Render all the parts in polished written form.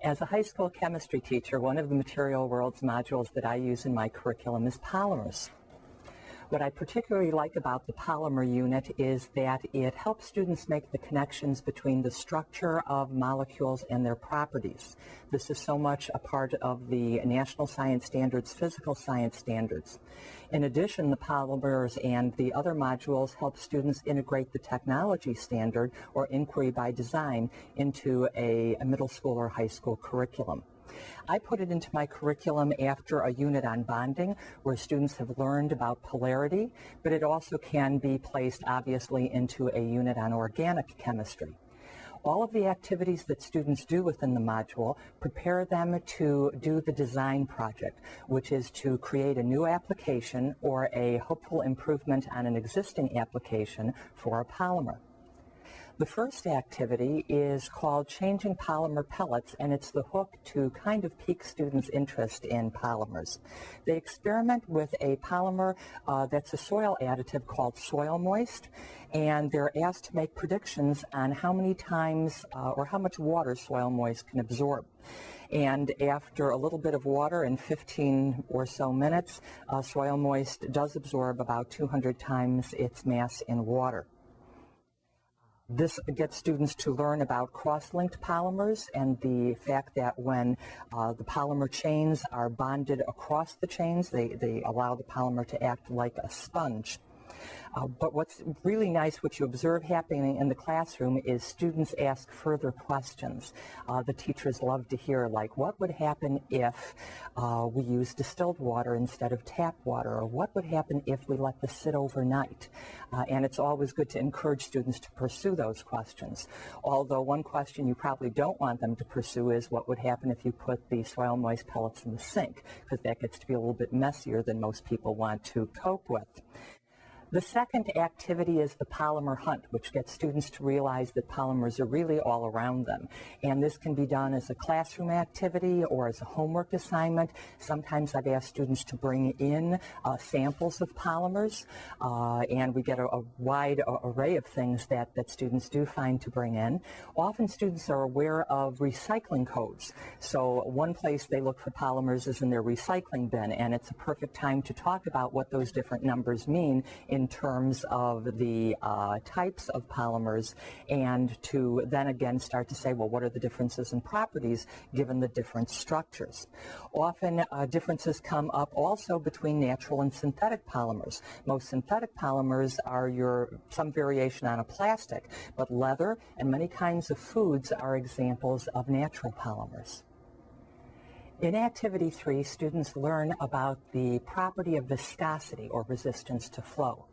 As a high school chemistry teacher, one of the material worlds modules that I use in my curriculum is polymers. What I particularly like about the polymer unit is that it helps students make the connections between the structure of molecules and their properties. This is so much a part of the National Science Standards, physical science standards. In addition, the polymers and the other modules help students integrate the technology standard or inquiry by design into a middle school or high school curriculum. I put it into my curriculum after a unit on bonding where students have learned about polarity, but it also can be placed obviously into a unit on organic chemistry. All of the activities that students do within the module prepare them to do the design project, which is to create a new application or a hopeful improvement on an existing application for a polymer. The first activity is called Changing Polymer Pellets, and it's the hook to kind of pique students' interest in polymers. They experiment with a polymer that's a soil additive called Soil Moist, and they're asked to make predictions on how many times or how much water Soil Moist can absorb. And after a little bit of water in 15 or so minutes, Soil Moist does absorb about 200 times its mass in water. This gets students to learn about cross-linked polymers and the fact that when the polymer chains are bonded across the chains, they allow the polymer to act like a sponge. But what's really nice, what you observe happening in the classroom, is students ask further questions. The teachers love to hear, like, what would happen if we use distilled water instead of tap water? Or what would happen if we let this sit overnight? And it's always good to encourage students to pursue those questions. Although one question you probably don't want them to pursue is what would happen if you put the soil moist pellets in the sink, because that gets to be a little bit messier than most people want to cope with. The second activity is the Polymer Hunt, which gets students to realize that polymers are really all around them. And this can be done as a classroom activity or as a homework assignment. Sometimes I've asked students to bring in samples of polymers, and we get a wide array of things that students do find to bring in. Often students are aware of recycling codes. So one place they look for polymers is in their recycling bin, and it's a perfect time to talk about what those different numbers mean in terms of the types of polymers, and to then again start to say, well, what are the differences in properties given the different structures? Often differences come up also between natural and synthetic polymers. Most synthetic polymers are some variation on a plastic, but leather and many kinds of foods are examples of natural polymers. In Activity 3, students learn about the property of viscosity, or resistance to flow.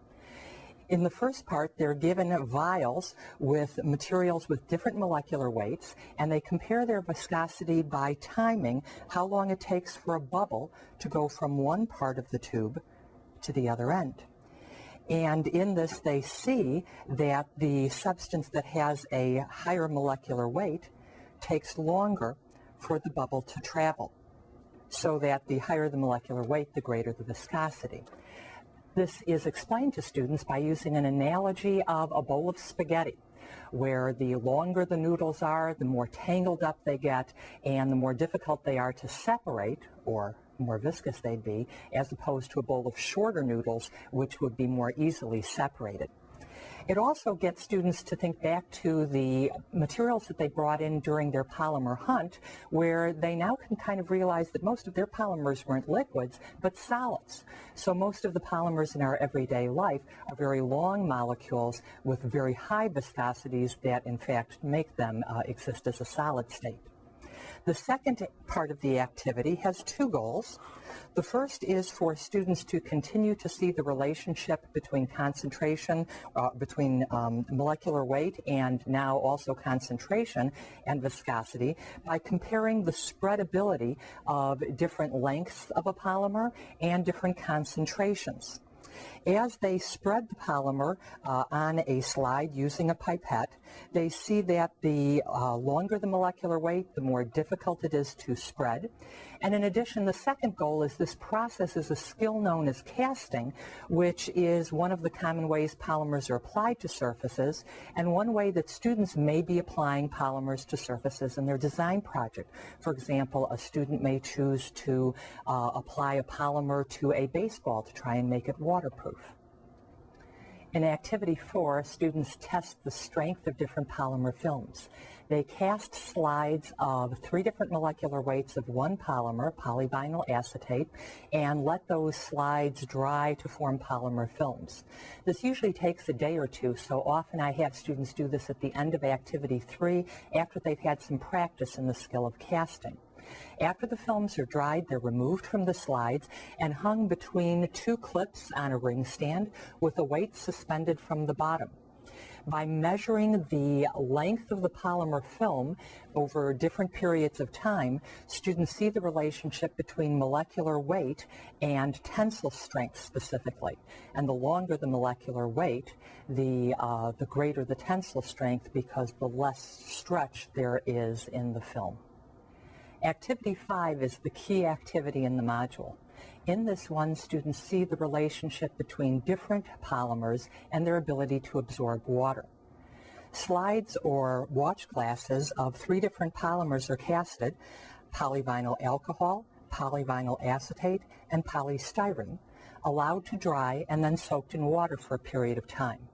In the first part, they're given vials with materials with different molecular weights, and they compare their viscosity by timing how long it takes for a bubble to go from one part of the tube to the other end. And in this, they see that the substance that has a higher molecular weight takes longer for the bubble to travel, so that the higher the molecular weight, the greater the viscosity. This is explained to students by using an analogy of a bowl of spaghetti, where the longer the noodles are, the more tangled up they get, and the more difficult they are to separate, or more viscous they'd be, as opposed to a bowl of shorter noodles, which would be more easily separated. It also gets students to think back to the materials that they brought in during their polymer hunt, where they now can kind of realize that most of their polymers weren't liquids, but solids. So most of the polymers in our everyday life are very long molecules with very high viscosities that in fact make them exist as a solid state. The second part of the activity has two goals. The first is for students to continue to see the relationship between concentration, between molecular weight, and now also concentration and viscosity by comparing the spreadability of different lengths of a polymer and different concentrations. As they spread the polymer on a slide using a pipette, They see that the longer the molecular weight, the more difficult it is to spread. And in addition, the second goal is this process is a skill known as casting, which is one of the common ways polymers are applied to surfaces, and one way that students may be applying polymers to surfaces in their design project. For example, a student may choose to apply a polymer to a baseball to try and make it waterproof. In Activity 4, students test the strength of different polymer films. They cast slides of 3 different molecular weights of one polymer, polyvinyl acetate, and let those slides dry to form polymer films. This usually takes a day or two, so often I have students do this at the end of Activity 3 after they've had some practice in the skill of casting. After the films are dried, they're removed from the slides and hung between 2 clips on a ring stand with a weight suspended from the bottom. By measuring the length of the polymer film over different periods of time, students see the relationship between molecular weight and tensile strength specifically. And the longer the molecular weight, the greater the tensile strength, because the less stretch there is in the film. Activity 5 is the key activity in the module. In this one, students see the relationship between different polymers and their ability to absorb water. Slides or watch glasses of 3 different polymers are casted: polyvinyl alcohol, polyvinyl acetate, and polystyrene, allowed to dry and then soaked in water for a period of time.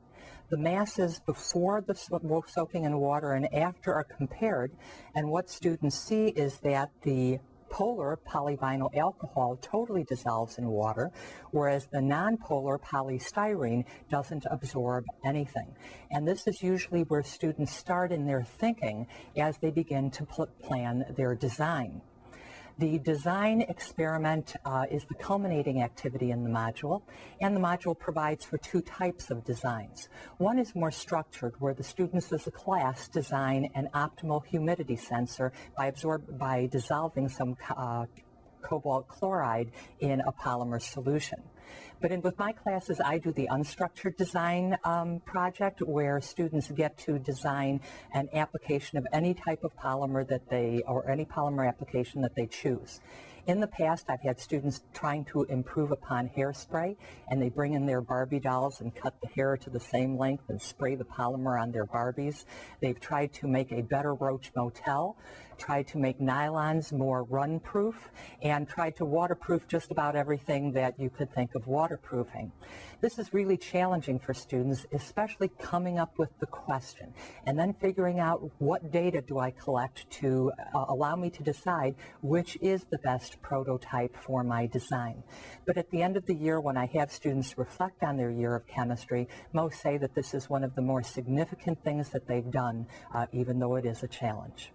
The masses before the soaking in water and after are compared, and what students see is that the polar polyvinyl alcohol totally dissolves in water, whereas the nonpolar polystyrene doesn't absorb anything. And this is usually where students start in their thinking as they begin to plan their design. The design experiment is the culminating activity in the module, and the module provides for 2 types of designs. One is more structured, where the students as a class design an optimal humidity sensor by dissolving some cobalt chloride in a polymer solution. But with my classes, I do the unstructured design project, where students get to design an application of any type of polymer or any polymer application that they choose. In the past, I've had students trying to improve upon hairspray, and they bring in their Barbie dolls and cut the hair to the same length and spray the polymer on their Barbies. They've tried to make a better roach motel, tried to make nylons more run-proof, and tried to waterproof just about everything that you could think of waterproofing. This is really challenging for students, especially coming up with the question and then figuring out what data do I collect to allow me to decide which is the best prototype for my design. But at the end of the year, when I have students reflect on their year of chemistry, most say that this is one of the more significant things that they've done, even though it is a challenge.